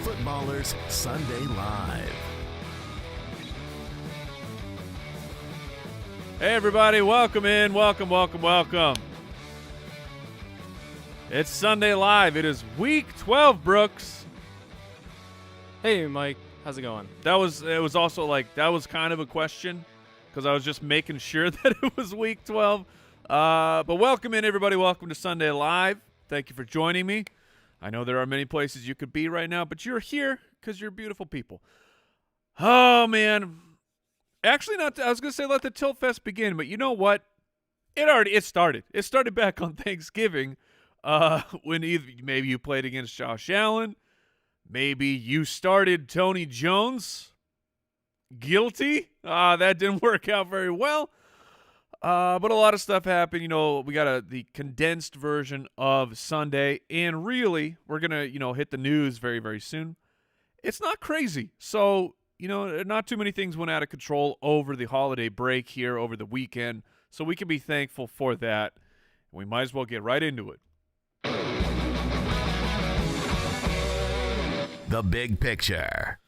Footballers Sunday Live. Hey everybody, welcome in. Welcome. It's Sunday Live. It is week 12, Brooks. Hey Mike, how's it going? That was kind of a question because I was just making sure that it was week 12. But welcome in everybody. Welcome to Sunday Live. Thank you for joining me. I know there are many places you could be right now, but you're here because you're beautiful people. Oh man. Actually, I was going to say let the Tilt Fest begin, but you know what? It started. It started back on Thanksgiving when maybe you played against Josh Allen. Maybe you started Tony Jones. Guilty. That didn't work out very well. But a lot of stuff happened. You know, we got the condensed version of Sunday, and really, we're going to, hit the news very, very soon. It's not crazy. So, not too many things went out of control over the holiday break here over the weekend, so we can be thankful for that. We might as well get right into it. The big picture.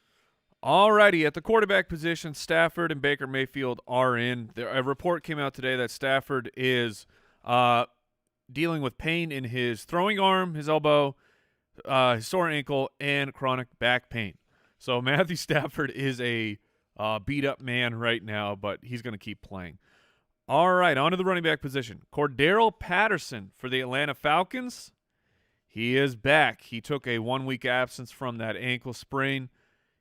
Alrighty, at the quarterback position, Stafford and Baker Mayfield are in. A report came out today that Stafford is dealing with pain in his throwing arm, his elbow, his sore ankle, and chronic back pain. So Matthew Stafford is a beat-up man right now, but he's going to keep playing. All right, on to the running back position. Cordero Patterson for the Atlanta Falcons. He is back. He took a 1-week absence from that ankle sprain.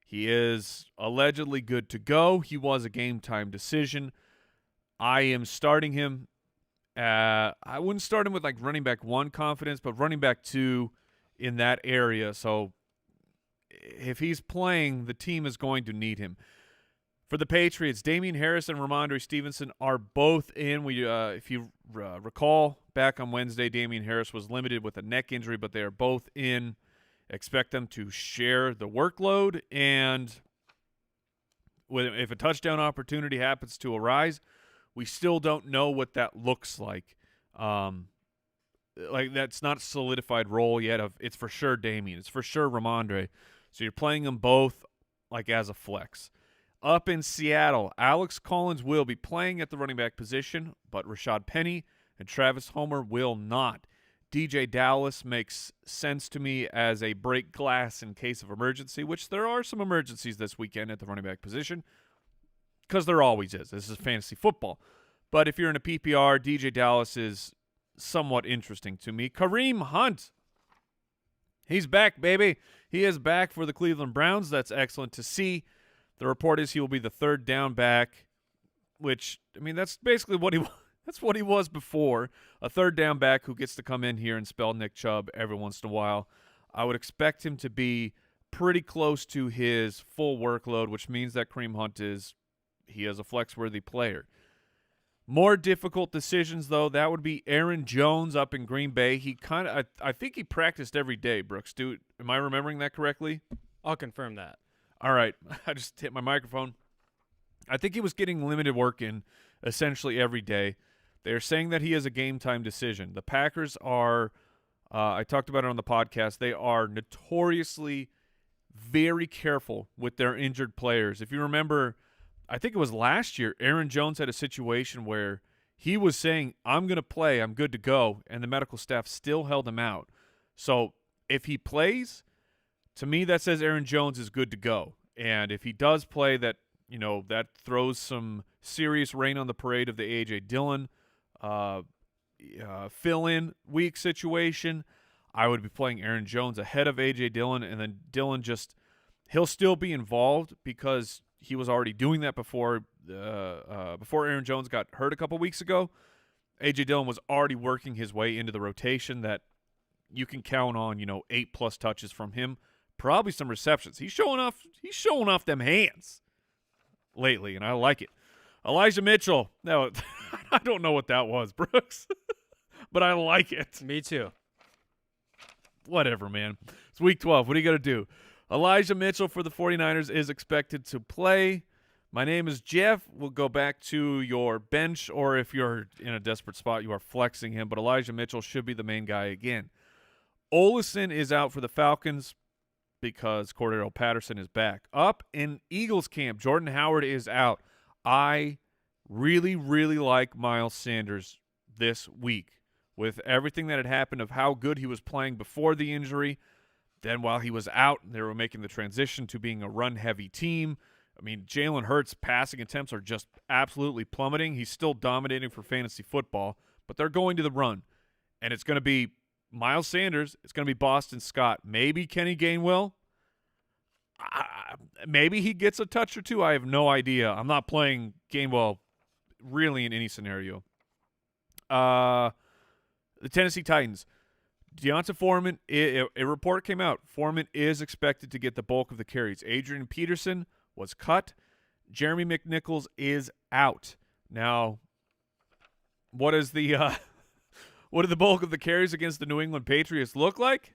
He is allegedly good to go. He was a game-time decision. I am starting him. I wouldn't start him with like running back 1 confidence, but running back 2 in that area. So if he's playing, the team is going to need him. For the Patriots, Damian Harris and Ramondre Stevenson are both in. If you recall, back on Wednesday, Damian Harris was limited with a neck injury, but they are both in. Expect them to share the workload, and if a touchdown opportunity happens to arise, we still don't know what that looks like. That's not a solidified role yet. It's for sure Damian. It's for sure Ramondre. So you're playing them both like as a flex. Up in Seattle, Alex Collins will be playing at the running back position, but Rashad Penny and Travis Homer will not. DJ Dallas makes sense to me as a break glass in case of emergency, which there are some emergencies this weekend at the running back position because there always is. This is fantasy football. But if you're in a PPR, DJ Dallas is somewhat interesting to me. Kareem Hunt. He's back, baby. He is back for the Cleveland Browns. That's excellent to see. The report is he will be the third down back, which, that's basically what he was. That's what he was before, a third down back who gets to come in here and spell Nick Chubb every once in a while. I would expect him to be pretty close to his full workload, which means that Kareem Hunt is a flex-worthy player. More difficult decisions, though, that would be Aaron Jones up in Green Bay. I think he practiced every day, Brooks. Am I remembering that correctly? I'll confirm that. All right. I just hit my microphone. I think he was getting limited work in essentially every day. They're saying that he is a game-time decision. The Packers are, I talked about it on the podcast, they are notoriously very careful with their injured players. If you remember, I think it was last year, Aaron Jones had a situation where he was saying, I'm going to play, I'm good to go, and the medical staff still held him out. So if he plays, to me that says Aaron Jones is good to go. And if he does play, that throws some serious rain on the parade of the A.J. Dillon fill-in week situation. I would be playing Aaron Jones ahead of A.J. Dillon, and then Dillon he'll still be involved because he was already doing that before Aaron Jones got hurt a couple weeks ago. A.J. Dillon was already working his way into the rotation that you can count on, 8+ touches from him, probably some receptions. He's showing off them hands lately, and I like it. Elijah Mitchell. No, I don't know what that was, Brooks, but I like it. Me too. Whatever, man. It's week 12. What are you going to do? Elijah Mitchell for the 49ers is expected to play. My name is Jeff. We'll go back to your bench, or if you're in a desperate spot, you are flexing him, but Elijah Mitchell should be the main guy again. Olsen is out for the Falcons. because Cordero Patterson is back. Up in Eagles camp, Jordan Howard is out. I really, really like Miles Sanders this week with everything that had happened of how good he was playing before the injury. Then while he was out, they were making the transition to being a run-heavy team. I mean, Jalen Hurts' passing attempts are just absolutely plummeting. He's still dominating for fantasy football, but they're going to the run. And it's going to be Miles Sanders. It's going to be Boston Scott. Maybe Kenny Gainwell. Maybe he gets a touch or two. I have no idea. I'm not playing Gainwell really in any scenario. The Tennessee Titans. Deonta Foreman, a report came out. Foreman is expected to get the bulk of the carries. Adrian Peterson was cut. Jeremy McNichols is out. Now, what is the what do the bulk of the carries against the New England Patriots look like?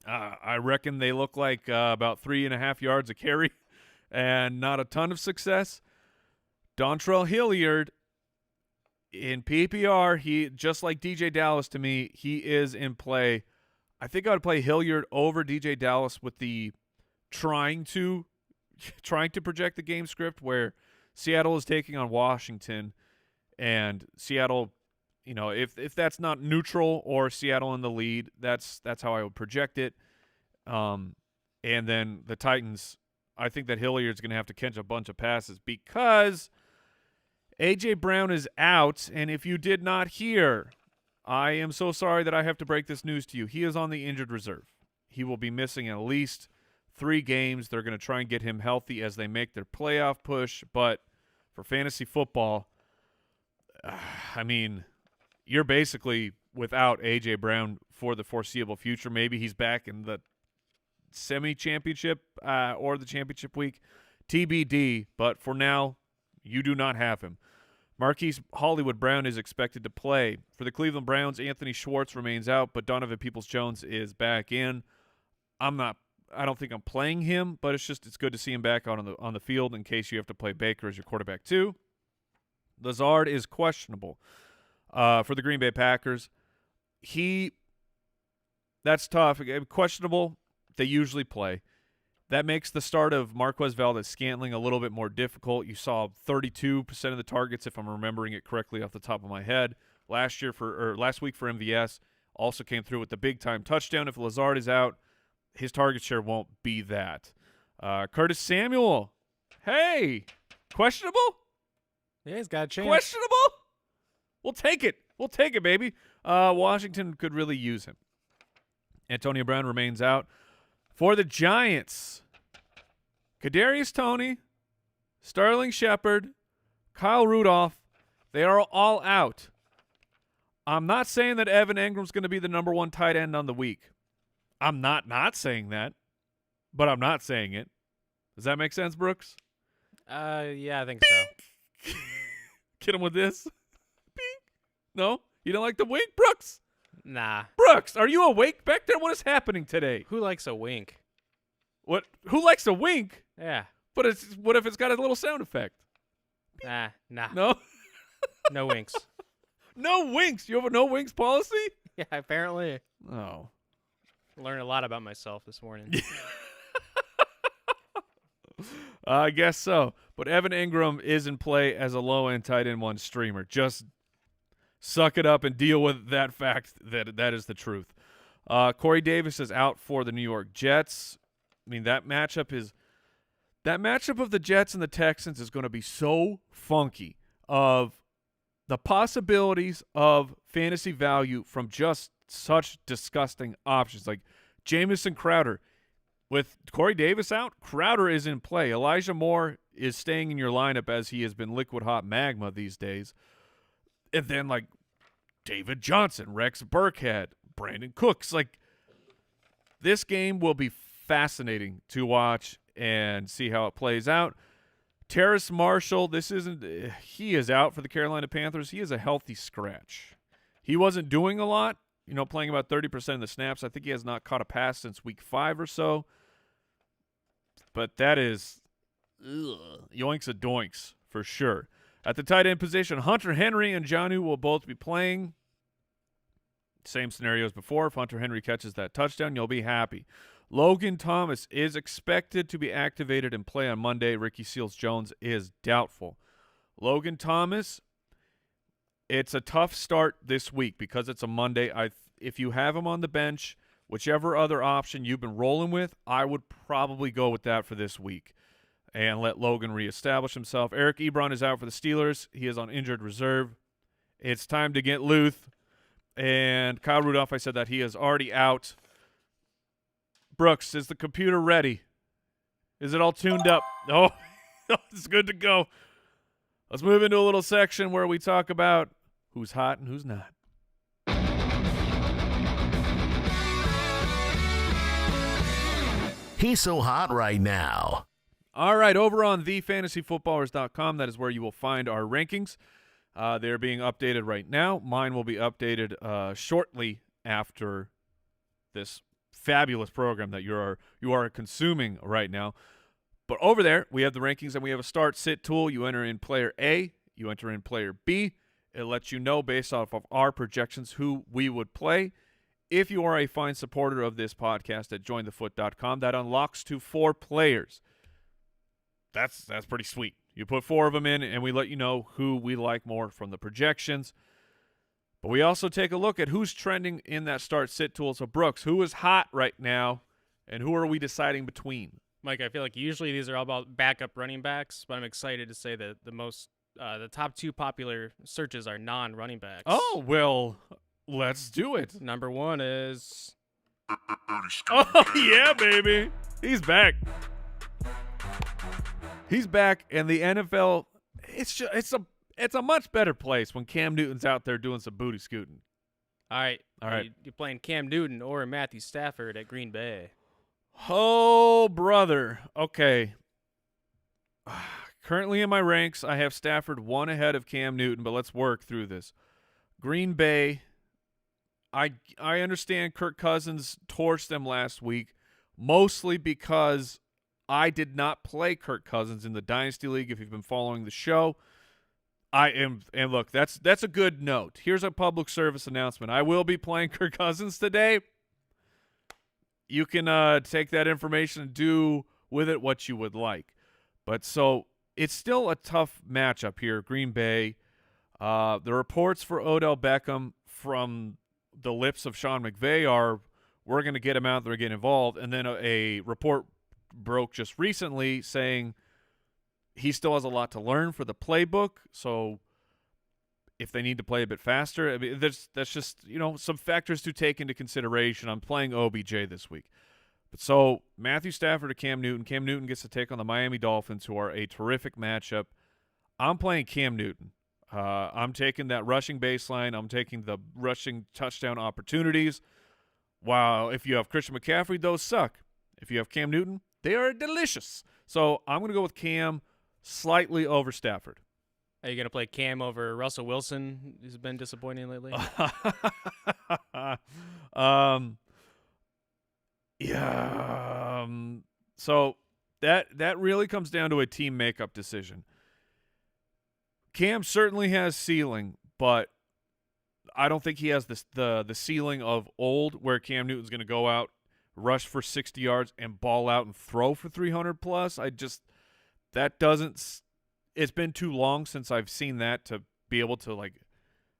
I reckon they look like about 3.5 yards a carry and not a ton of success. Dontrell Hilliard in PPR, he just like DJ Dallas to me, he is in play. I think I would play Hilliard over DJ Dallas with the trying to project the game script where Seattle is taking on Washington, and Seattle, you know, if that's not neutral or Seattle in the lead, that's how I would project it. And then the Titans, I think that Hilliard's going to have to catch a bunch of passes because A.J. Brown is out, and if you did not hear, I am so sorry that I have to break this news to you. He is on the injured reserve. He will be missing at least 3 games. They're going to try and get him healthy as they make their playoff push, but for fantasy football, I mean, you're basically without A.J. Brown for the foreseeable future. Maybe he's back in the semi-championship or the championship week. TBD, but for now, you do not have him. Marquise Hollywood Brown is expected to play. For the Cleveland Browns, Anthony Schwartz remains out, but Donovan Peoples-Jones is back in. I don't think I'm playing him, but it's good to see him back on the field in case you have to play Baker as your quarterback too. Lazard is questionable for the Green Bay Packers. That's tough. Questionable. They usually play. That makes the start of Marquez Valdes-Scantling a little bit more difficult. You saw 32% of the targets, if I'm remembering it correctly off the top of my head. Last week for MVS, also came through with the big-time touchdown. If Lazard is out, his target share won't be that. Curtis Samuel, hey, questionable? Yeah, he's got a chance. Questionable? We'll take it. We'll take it, baby. Washington could really use him. Antonio Brown remains out. For the Giants, Kadarius Toney, Sterling Shepard, Kyle Rudolph, they are all out. I'm not saying that Evan Engram's going to be the number 1 tight end on the week. I'm not saying that, but I'm not saying it. Does that make sense, Brooks? Yeah, I think so. Get him with this. Bing. No? You don't like the wink, Brooks? Nah. Brooks, are you awake back there? What is happening today? Who likes a wink? What? Who likes a wink? Yeah. But what if it's got a little sound effect? Nah. No? No winks. No winks. You have a no winks policy? Yeah, apparently. Oh. Learned a lot about myself this morning. I guess so. But Evan Engram is in play as a low-end tight end 1 streamer. Just suck it up and deal with that fact that is the truth. Corey Davis is out for the New York Jets. I mean, that matchup of the Jets and the Texans is going to be so funky of the possibilities of fantasy value from just such disgusting options. Like Jamison Crowder. With Corey Davis out, Crowder is in play. Elijah Moore is staying in your lineup as he has been liquid hot magma these days. And then, like, David Johnson, Rex Burkhead, Brandon Cooks. Like, this game will be fascinating to watch and see how it plays out. Terrace Marshall, he is out for the Carolina Panthers. He is a healthy scratch. He wasn't doing a lot, playing about 30% of the snaps. I think he has not caught a pass since week 5 or so. But that is yoinks a doinks for sure. At the tight end position, Hunter Henry and Jonnu will both be playing. Same scenario as before. If Hunter Henry catches that touchdown, you'll be happy. Logan Thomas is expected to be activated and play on Monday. Ricky Seals-Jones is doubtful. Logan Thomas, it's a tough start this week because it's a Monday. If you have him on the bench, whichever other option you've been rolling with, I would probably go with that for this week and let Logan reestablish himself. Eric Ebron is out for the Steelers. He is on injured reserve. It's time to get Luth. And Kyle Rudolph, I said that he is already out. Brooks, is the computer ready? Is it all tuned up? Oh, it's good to go. Let's move into a little section where we talk about who's hot and who's not. He's so hot right now. All right, over on thefantasyfootballers.com, that is where you will find our rankings. They're being updated right now. Mine will be updated shortly after this fabulous program that you are consuming right now. But over there, we have the rankings, and we have a start-sit tool. You enter in player A. You enter in player B. It lets you know based off of our projections who we would play. If you are a fine supporter of this podcast at jointhefoot.com, that unlocks to 4 players. That's pretty sweet. You put 4 of them in, and we let you know who we like more from the projections. But we also take a look at who's trending in that start-sit tool. So, Brooks, who is hot right now, and who are we deciding between? Mike, I feel like usually these are all about backup running backs, but I'm excited to say that the top 2 popular searches are non-running backs. Oh, well, let's do it. Number 1 is... Oh, yeah, baby. He's back. He's back, and the NFL, it's a much better place when Cam Newton's out there doing some booty scooting. All right. You're playing Cam Newton or Matthew Stafford at Green Bay. Oh, brother. Okay. Currently in my ranks, I have Stafford 1 ahead of Cam Newton, but let's work through this. Green Bay, I understand Kirk Cousins torched them last week, mostly because I did not play Kirk Cousins in the Dynasty League. If you've been following the show, and look, that's a good note. Here's a public service announcement. I will be playing Kirk Cousins today. You can take that information and do with it what you would like. But so it's still a tough matchup here, Green Bay. The reports for Odell Beckham from the lips of Sean McVay are, we're going to get him out there and get involved. And then a report broke just recently saying he still has a lot to learn for the playbook. So if they need to play a bit faster, I mean, that's just, some factors to take into consideration. I'm playing OBJ this week. But so Matthew Stafford or Cam Newton. Cam Newton gets to take on the Miami Dolphins, who are a terrific matchup. I'm playing Cam Newton. I'm taking that rushing baseline. I'm taking the rushing touchdown opportunities. Wow, if you have Christian McCaffrey, those suck. If you have Cam Newton, they are delicious. So I'm going to go with Cam slightly over Stafford. Are you going to play Cam over Russell Wilson, who's been disappointing lately? So that really comes down to a team makeup decision. Cam certainly has ceiling, but I don't think he has the ceiling of old where Cam Newton's going to go out, rush for 60 yards, and ball out and throw for 300 plus. It's been too long since I've seen that to be able to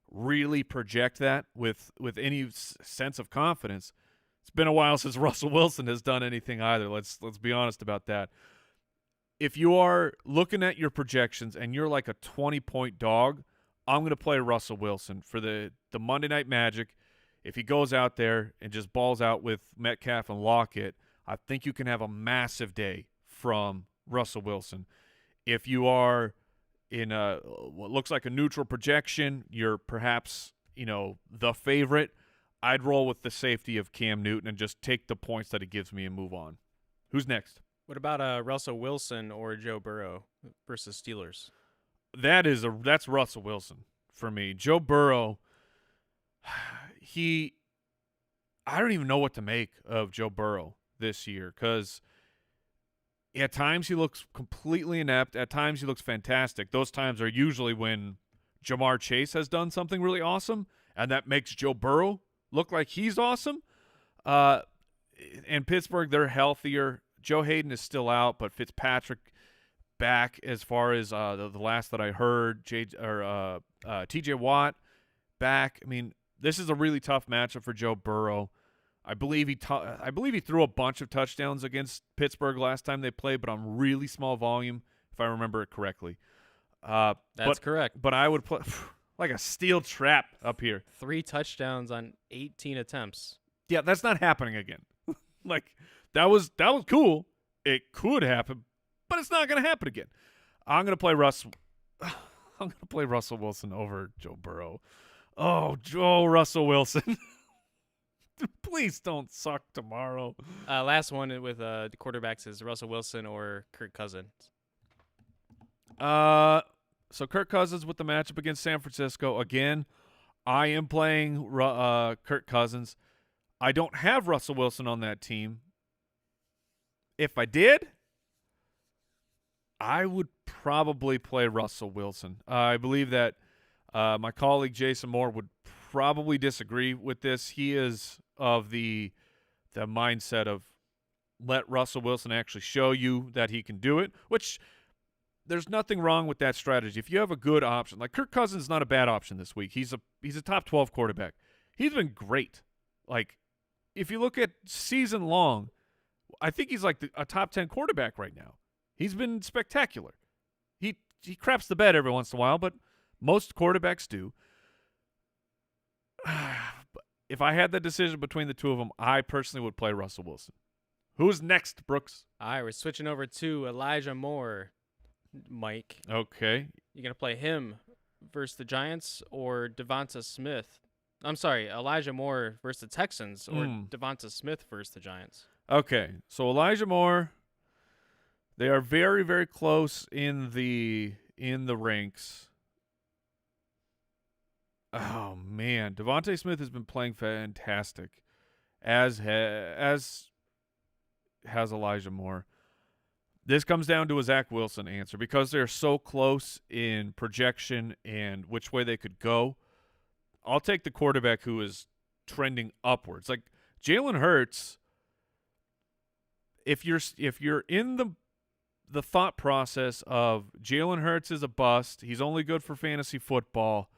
really project that with any sense of confidence. It's been a while since Russell Wilson has done anything either. Let's be honest about that. If you are looking at your projections and you're like a 20-point dog, I'm going to play Russell Wilson for the Monday Night Magic. If he goes out there and just balls out with Metcalf and Lockett, I think you can have a massive day from Russell Wilson. If you are in what looks like a neutral projection, you're perhaps, the favorite, I'd roll with the safety of Cam Newton and just take the points that it gives me and move on. Who's next? What about Russell Wilson or Joe Burrow versus Steelers? That's Russell Wilson for me. Joe Burrow, I don't even know what to make of Joe Burrow this year because at times he looks completely inept. At times he looks fantastic. Those times are usually when Jamar Chase has done something really awesome, and that makes Joe Burrow look like he's awesome. and Pittsburgh, they're healthier. Joe Hayden is still out, but Fitzpatrick back as far as the last that I heard. T.J. Watt back. I mean, this is a really tough matchup for Joe Burrow. I believe he threw a bunch of touchdowns against Pittsburgh last time they played, but on really small volume, if I remember it correctly. That's correct. But I would play like a steel trap up here. 3 touchdowns on 18 attempts. Yeah, that's not happening again. Like that was cool. It could happen, but it's not going to happen again. I'm going to play Russell Wilson over Joe Burrow. Oh, Russell Wilson. Please don't suck tomorrow. Last one with the quarterbacks is Russell Wilson or Kirk Cousins. So Kirk Cousins with the matchup against San Francisco. Again, I am playing Kirk Cousins. I don't have Russell Wilson on that team. If I did, I would probably play Russell Wilson. I believe that my colleague Jason Moore would probably disagree with this. He is of the mindset of let Russell Wilson actually show you that he can do it, which there's nothing wrong with that strategy. If you have a good option, like Kirk Cousins is not a bad option this week. He's a top 12 quarterback. He's been great. Like if you look at season long, I think he's like a top 10 quarterback right now. He's been spectacular. He craps the bed every once in a while, but most quarterbacks do. If I had the decision between the two of them, I personally would play Russell Wilson. Who's next, Brooks? All right, we're switching over to Elijah Moore, Mike. Okay. You going to play him versus the Giants or Devonta Smith? I'm sorry, Elijah Moore versus the Texans or Devonta Smith versus the Giants? Okay, so Elijah Moore, they are very, very close in the ranks. Oh man, Devontae Smith has been playing fantastic, as has Elijah Moore. This comes down to a Zach Wilson answer because they're so close in projection and which way they could go. I'll take the quarterback who is trending upwards. Like Jalen Hurts, if you're in the thought process of Jalen Hurts is a bust, he's only good for fantasy football,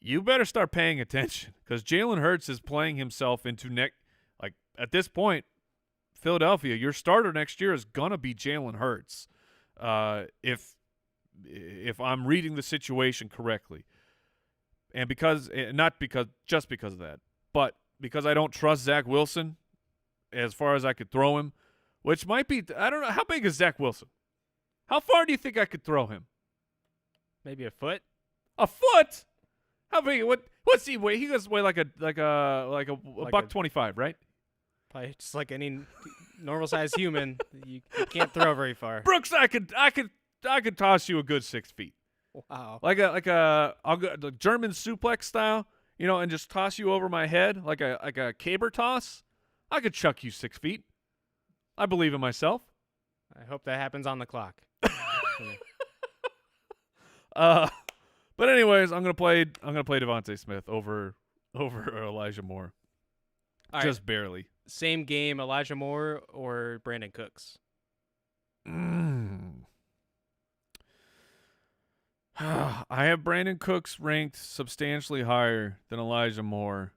you better start paying attention because Jalen Hurts is playing himself into like at this point, Philadelphia, your starter next year is gonna be Jalen Hurts. If I'm reading the situation correctly, and just because of that, but because I don't trust Zach Wilson as far as I could throw him, which might be I don't know how big is Zach Wilson. How far do you think I could throw him? Maybe a foot. A foot? How big? What's he weigh? He does weigh like a buck 25, right? Probably just like any normal sized human. You can't throw very far. Brooks, I could toss you a good 6 feet. Wow. I'll go the German suplex style, and just toss you over my head like a caber toss. I could chuck you 6 feet. I believe in myself. I hope that happens on the clock. But anyways, I'm gonna play Devontae Smith over Elijah Moore. All just right. barely. Same game, Elijah Moore or Brandon Cooks? I have Brandon Cooks ranked substantially higher than Elijah Moore,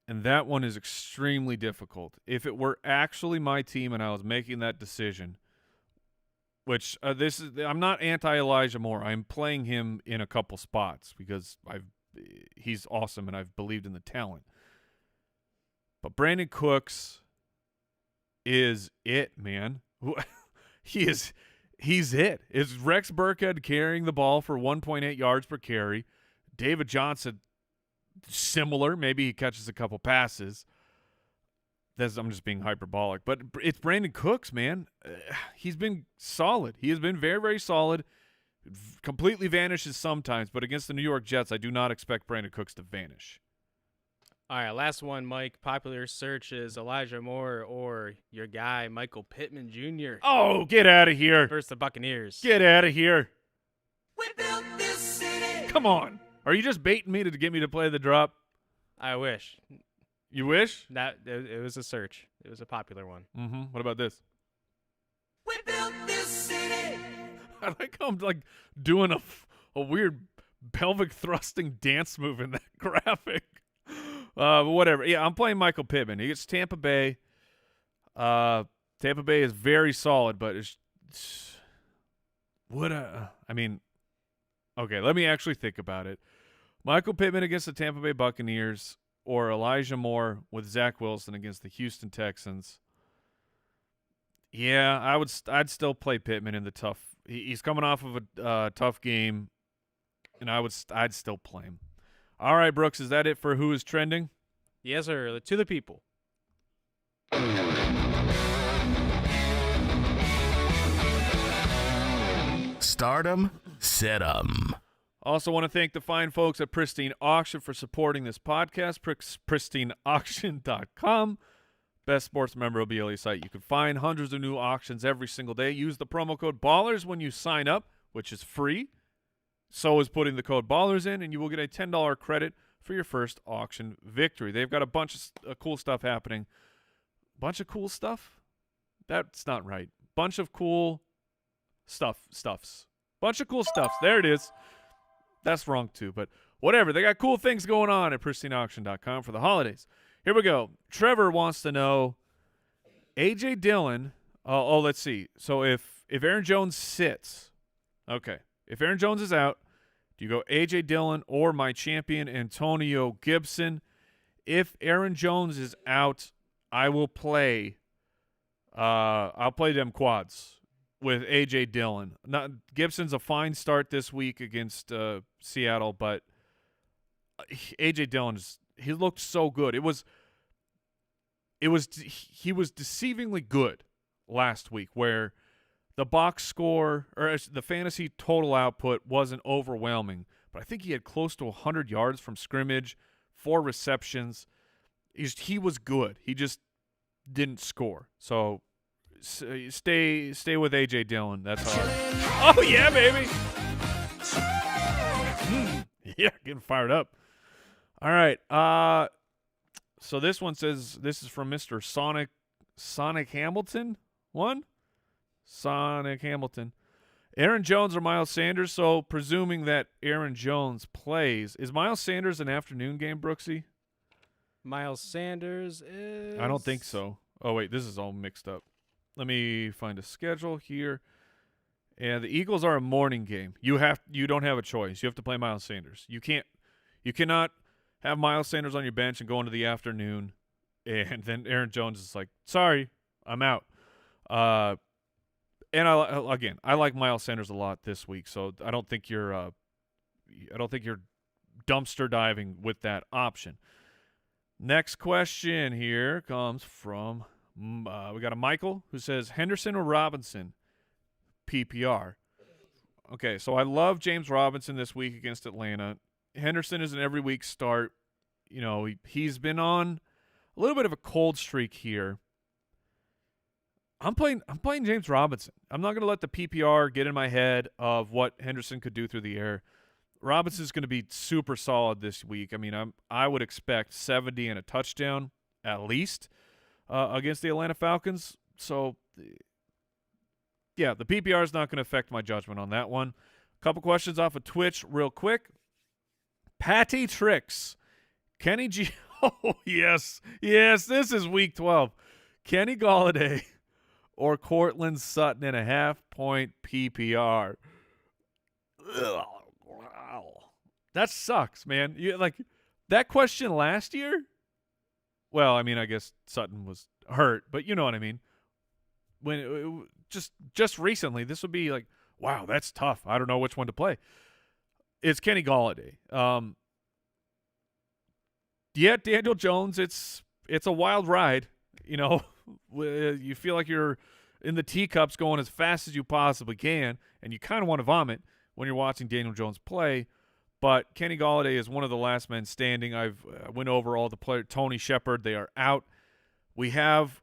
and that one is extremely difficult. If it were actually my team and I was making that decision, which I'm not anti-Elijah Moore. I'm playing him in a couple spots because he's awesome and I've believed in the talent. But Brandon Cooks is it, man. He's it. Is Rex Burkhead carrying the ball for 1.8 yards per carry? David Johnson, similar. Maybe he catches a couple passes. I'm just being hyperbolic. But it's Brandon Cooks, man. He's been solid. He has been very, very solid. Completely vanishes sometimes. But against the New York Jets, I do not expect Brandon Cooks to vanish. All right, last one, Mike. Popular search is Elijah Moore or your guy, Michael Pittman Jr. Oh, get out of here. Versus the Buccaneers. Get out of here. We built this city. Come on. Are you just baiting me to get me to play the drop? I wish. You wish? That it was a search. It was a popular one. Mm-hmm. What about this? We built this city. I like how I'm like doing a weird pelvic thrusting dance move in that graphic. But whatever. Yeah, I'm playing Michael Pittman. He gets Tampa Bay. Tampa Bay is very solid, but okay, let me actually think about it. Michael Pittman against the Tampa Bay Buccaneers or Elijah Moore with Zach Wilson against the Houston Texans. Yeah, I'd still play Pittman in the tough. He's coming off of a tough game, and I'd still play him. All right, Brooks, is that it for who is trending? Yes, sir. To the people. Stardom, set 'em. Also want to thank the fine folks at Pristine Auction for supporting this podcast. PristineAuction.com. Best sports memorabilia site you can find. Hundreds of new auctions every single day. Use the promo code BALLERS when you sign up, which is free. So is putting the code BALLERS in, and you will get a $10 credit for your first auction victory. They've got a bunch of cool stuff happening. Bunch of cool stuff? That's not right. Bunch of cool stuffs. Bunch of cool stuffs. There it is. That's wrong too, but whatever. They got cool things going on at pristineauction.com for the holidays. Here we go. Trevor wants to know, A.J. Dillon. Let's see. So if Aaron Jones sits, okay. If Aaron Jones is out, do you go A.J. Dillon or my champion Antonio Gibson? If Aaron Jones is out, I will play. I'll play them quads with A.J. Dillon. Gibson's a fine start this week against Seattle, but A.J. Dillon he looked so good. He was deceivingly good last week, where the box score or the fantasy total output wasn't overwhelming, but I think he had close to 100 yards from scrimmage, 4 receptions. He was good. He just didn't score. So stay with A.J. Dillon. That's all. Oh, yeah, baby. Yeah, getting fired up. All right. So this one says, this is from Mr. Sonic Hamilton. Sonic Hamilton. Aaron Jones or Miles Sanders? So presuming that Aaron Jones plays, is Miles Sanders an afternoon game, Brooksy? Miles Sanders is... I don't think so. Oh, wait, this is all mixed up. Let me find a schedule here. And the Eagles are a morning game. You don't have a choice. You have to play Miles Sanders. You cannot have Miles Sanders on your bench and go into the afternoon, and then Aaron Jones is like, sorry, I'm out. And I like Miles Sanders a lot this week, so I don't think you're dumpster diving with that option. Next question here comes from we got a Michael who says Henderson or Robinson, PPR. Okay, so I love James Robinson this week against Atlanta. Henderson is an every week start. You know, he's been on a little bit of a cold streak here. I'm playing James Robinson. I'm not going to let the PPR get in my head of what Henderson could do through the air. Robinson's going to be super solid this week. I mean, I would expect 70 and a touchdown at least against the Atlanta Falcons. So, yeah, the PPR is not going to affect my judgment on that one. A couple questions off of Twitch real quick. Patty Tricks. Kenny G. Oh, yes. Yes, this is week 12. Kenny Golladay or Cortland Sutton in a half-point PPR. Ugh, wow. That sucks, man. That question last year? Well, I mean, I guess Sutton was hurt, but you know what I mean. When just recently, this would be like, wow, that's tough. I don't know which one to play. It's Kenny Golladay. Yeah, Daniel Jones, it's a wild ride. You know, you feel like you're in the teacups going as fast as you possibly can, and you kind of want to vomit when you're watching Daniel Jones play. But Kenny Golladay is one of the last men standing. I've went over all the players. Tony Shepard, they are out. We have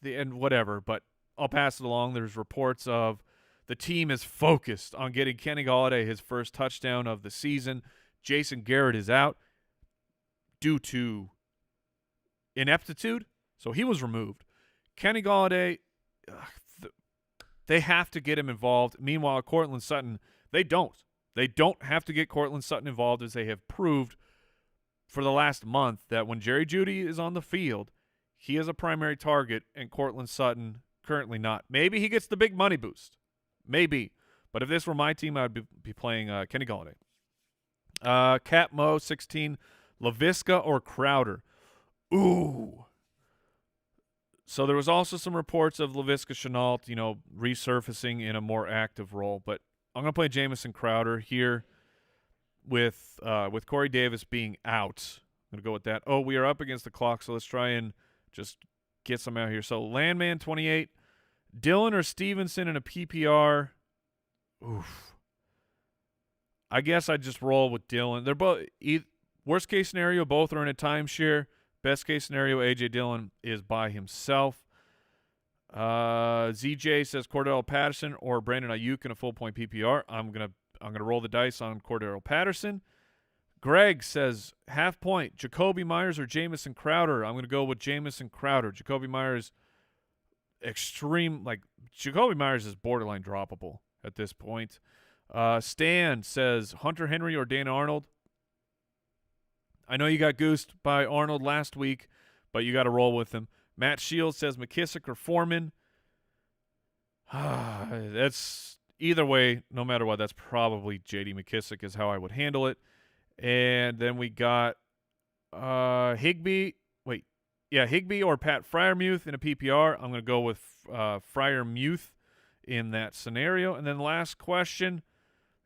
and whatever, but I'll pass it along. There's reports of the team is focused on getting Kenny Golladay his first touchdown of the season. Jason Garrett is out due to ineptitude, so he was removed. Kenny Golladay, they have to get him involved. Meanwhile, Courtland Sutton, they don't. They don't have to get Courtland Sutton involved, as they have proved for the last month that when Jerry Jeudy is on the field, he is a primary target, and Courtland Sutton currently not. Maybe he gets the big money boost. Maybe. But if this were my team, I would be playing Kenny Golladay. Cap Mo, 16, Laviska or Crowder. Ooh. So there was also some reports of Laviska Shenault, resurfacing in a more active role. But I'm going to play Jamison Crowder here with Corey Davis being out. I'm going to go with that. Oh, we are up against the clock, so let's try and just get some out here. So Landman, 28. Dillon or Stevenson in a PPR. Oof. I guess I'd just roll with Dillon. They're both worst case scenario, both are in a timeshare. Best case scenario, A.J. Dillon is by himself. ZJ says Cordell Patterson or Brandon Ayuk in a full point PPR. I'm gonna roll the dice on Cordell Patterson. Greg says half point, Jacoby Myers or Jamison Crowder. I'm gonna go with Jamison Crowder. Jacoby Myers Jacoby Myers is borderline droppable at this point. Stan says Hunter Henry or Dan Arnold. I know you got goosed by Arnold last week, but you got to roll with him. Matt Shields says McKissick or Foreman. That's either way, no matter what, that's probably J.D. McKissick is how I would handle it. And then we got Higbee or Pat Freiermuth in a PPR. I'm going to go with Freiermuth in that scenario. And then last question.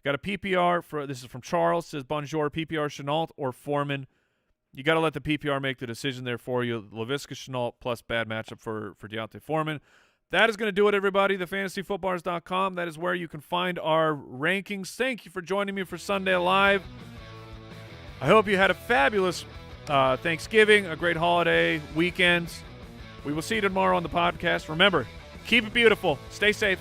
Got a PPR this is from Charles, says Bonjour, PPR Shenault or Foreman. You got to let the PPR make the decision there for you. Laviska Shenault plus bad matchup for Deontay Foreman. That is going to do it, everybody. TheFantasyFootballers.com. That is where you can find our rankings. Thank you for joining me for Sunday Live. I hope you had a fabulous Thanksgiving, a great holiday weekend. We will see you tomorrow on the podcast. Remember, keep it beautiful. Stay safe.